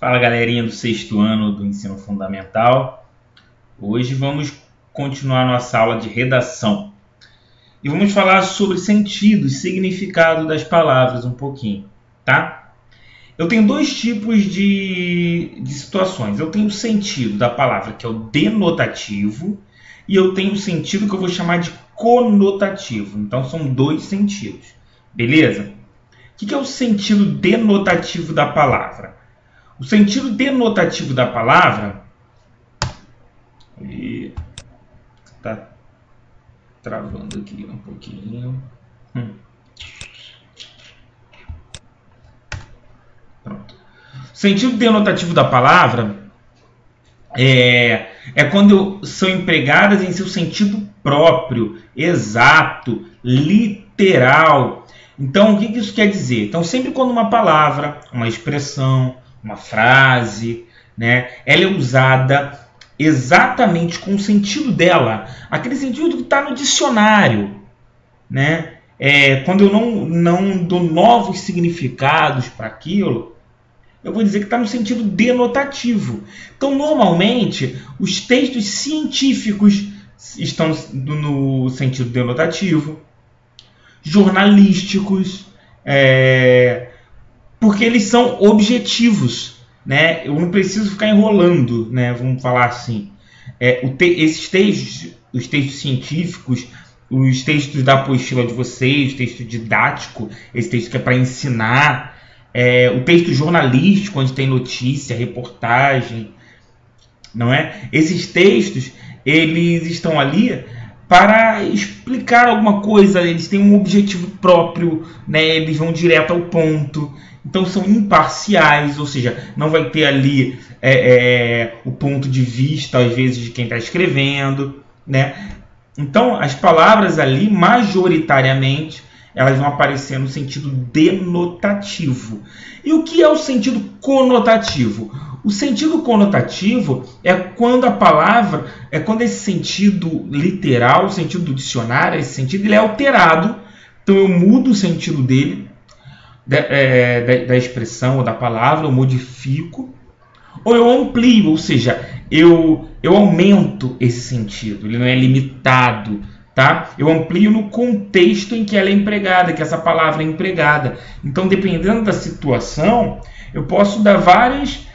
Fala, galerinha do sexto ano do ensino fundamental. Hoje vamos continuar nossa aula de redação e vamos falar sobre sentido e significado das palavras um pouquinho, tá? Eu tenho dois tipos de situações. Eu tenho o sentido da palavra, que é o denotativo, e eu tenho o sentido que eu vou chamar de conotativo. Então são dois sentidos, beleza? O que é o sentido denotativo da palavra? O sentido denotativo da palavra está travando aqui um pouquinho. Pronto. O sentido denotativo da palavra é quando são empregadas em seu sentido próprio, exato, literal. Então, o que isso quer dizer? Então, sempre quando uma palavra, uma expressão, uma frase, né, ela é usada exatamente com o sentido dela, aquele sentido que está no dicionário, né? Quando eu não dou novos significados para aquilo, eu vou dizer que está no sentido denotativo. Então, normalmente, os textos científicos estão no sentido denotativo, jornalísticos, porque eles são objetivos, né? Eu não preciso ficar enrolando, né? Vamos falar assim. Esses textos, os textos científicos, os textos da apostila de vocês, o texto didático, esse texto que é para ensinar, o texto jornalístico, onde tem notícia, reportagem, não é? Esses textos, eles estão ali para explicar alguma coisa, eles têm um objetivo próprio, né? Eles vão direto ao ponto. Então são imparciais, ou seja, não vai ter ali o ponto de vista, às vezes, de quem está escrevendo, né? Então, as palavras ali, majoritariamente, elas vão aparecer no sentido denotativo. E o que é o sentido conotativo? O sentido conotativo é quando a palavra, quando esse sentido literal, o sentido do dicionário, esse sentido ele é alterado. Então eu mudo o sentido dele, da expressão ou da palavra, eu modifico, ou eu amplio, ou seja, eu aumento esse sentido, ele não é limitado, tá? Eu amplio no contexto em que ela é empregada, que essa palavra é empregada. Então, dependendo da situação, eu posso dar vários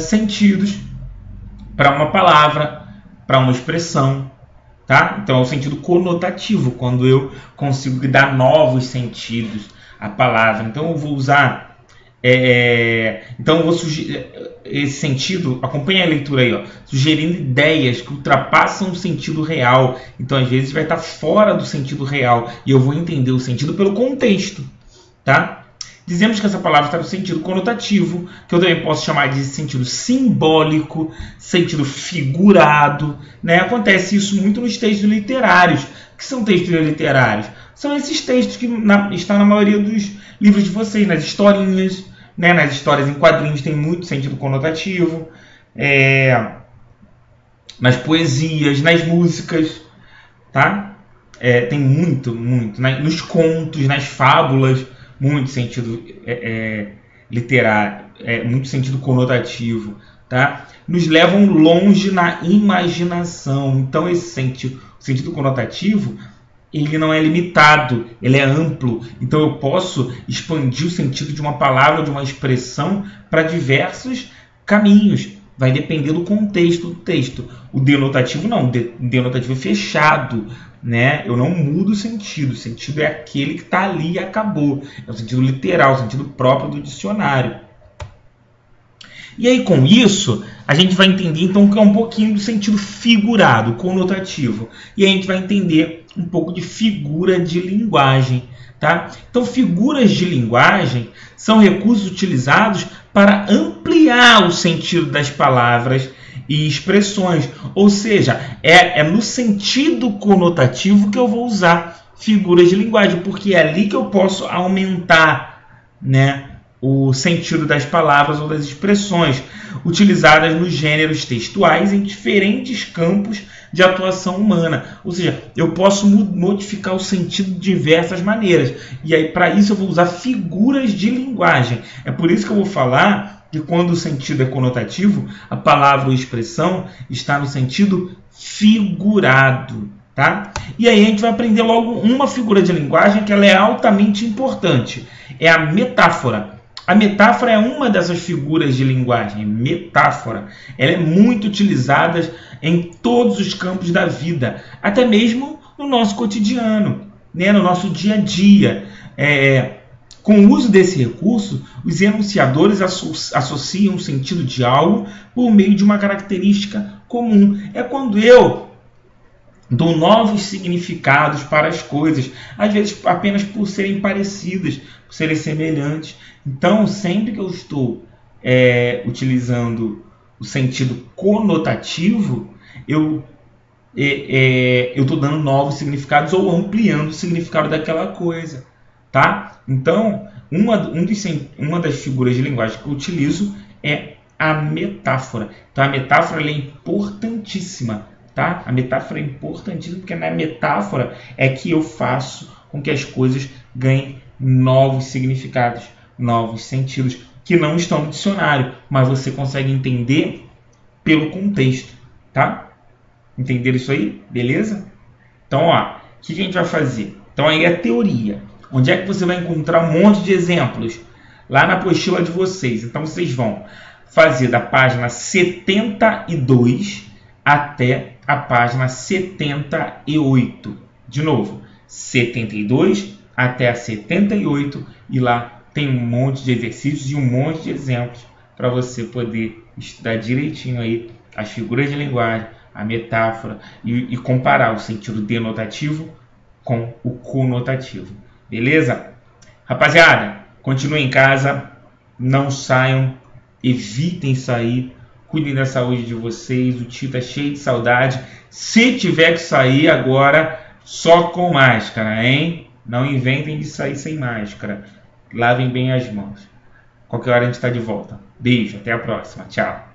sentidos para uma palavra, para uma expressão, tá? Então, é o sentido conotativo, quando eu consigo dar novos sentidos à palavra. Então, eu vou usar... então, eu vou sugerir esse sentido, acompanha a leitura aí, ó, sugerindo ideias que ultrapassam o sentido real. Então, às vezes, vai estar fora do sentido real e eu vou entender o sentido pelo contexto, tá? Dizemos que essa palavra está no sentido conotativo, que eu também posso chamar de sentido simbólico, sentido figurado, né? Acontece isso muito nos textos literários. O que são textos literários? São esses textos que estão na maioria dos livros de vocês, nas historinhas, né? Nas histórias em quadrinhos tem muito sentido conotativo, nas poesias, nas músicas, tá? Tem muito, nos contos, nas fábulas, muito sentido literário, muito sentido conotativo, tá? Nos levam longe na imaginação. Então, esse sentido conotativo, ele não é limitado, ele é amplo. Então, eu posso expandir o sentido de uma palavra, de uma expressão, para diversos caminhos. Vai depender do contexto do texto. O denotativo não, o denotativo é fechado, né? Eu não mudo o sentido é aquele que está ali e acabou. É o sentido literal, o sentido próprio do dicionário. E aí, com isso, a gente vai entender, então, que é um pouquinho do sentido figurado, conotativo. E a gente vai entender um pouco de figura de linguagem, tá? Então, figuras de linguagem são recursos utilizados para ampliar o sentido das palavras e expressões. Ou seja, é no sentido conotativo que eu vou usar figuras de linguagem, porque é ali que eu posso aumentar, né, o sentido das palavras ou das expressões utilizadas nos gêneros textuais em diferentes campos de atuação humana. Ou seja, eu posso modificar o sentido de diversas maneiras. E aí, para isso, eu vou usar figuras de linguagem. É por isso que eu vou falar que quando o sentido é conotativo, a palavra ou expressão está no sentido figurado, tá? E aí a gente vai aprender logo uma figura de linguagem que ela é altamente importante. É a metáfora. A metáfora é uma dessas figuras de linguagem. Metáfora. Ela é muito utilizada em todos os campos da vida, até mesmo no nosso cotidiano, né? No nosso dia a dia. Com o uso desse recurso, os enunciadores associam o sentido de algo por meio de uma característica comum. É quando eu dou novos significados para as coisas, às vezes apenas por serem parecidas, por serem semelhantes. Então, sempre que eu estou utilizando o sentido conotativo, eu estou dando novos significados ou ampliando o significado daquela coisa. Tá? Então, uma das figuras de linguagem que eu utilizo é a metáfora. Então, a metáfora ela é importantíssima. Tá? A metáfora é importantíssima porque na metáfora é que eu faço com que as coisas ganhem novos significados, novos sentidos, que não estão no dicionário, mas você consegue entender pelo contexto. Tá? Entenderam isso aí? Beleza? Então, ó, o que a gente vai fazer? Então, aí é a teoria. Onde é que você vai encontrar um monte de exemplos? Lá na apostila de vocês. Então, vocês vão fazer da página 72 até a página 78. De novo, 72 até a 78. E lá tem um monte de exercícios e um monte de exemplos para você poder estudar direitinho aí as figuras de linguagem, a metáfora e comparar o sentido denotativo com o conotativo. Beleza? Rapaziada, continuem em casa, não saiam, evitem sair, cuidem da saúde de vocês, o tio tá cheio de saudade. Se tiver que sair agora, só com máscara, hein? Não inventem de sair sem máscara. Lavem bem as mãos. Qualquer hora a gente está de volta. Beijo, até a próxima. Tchau.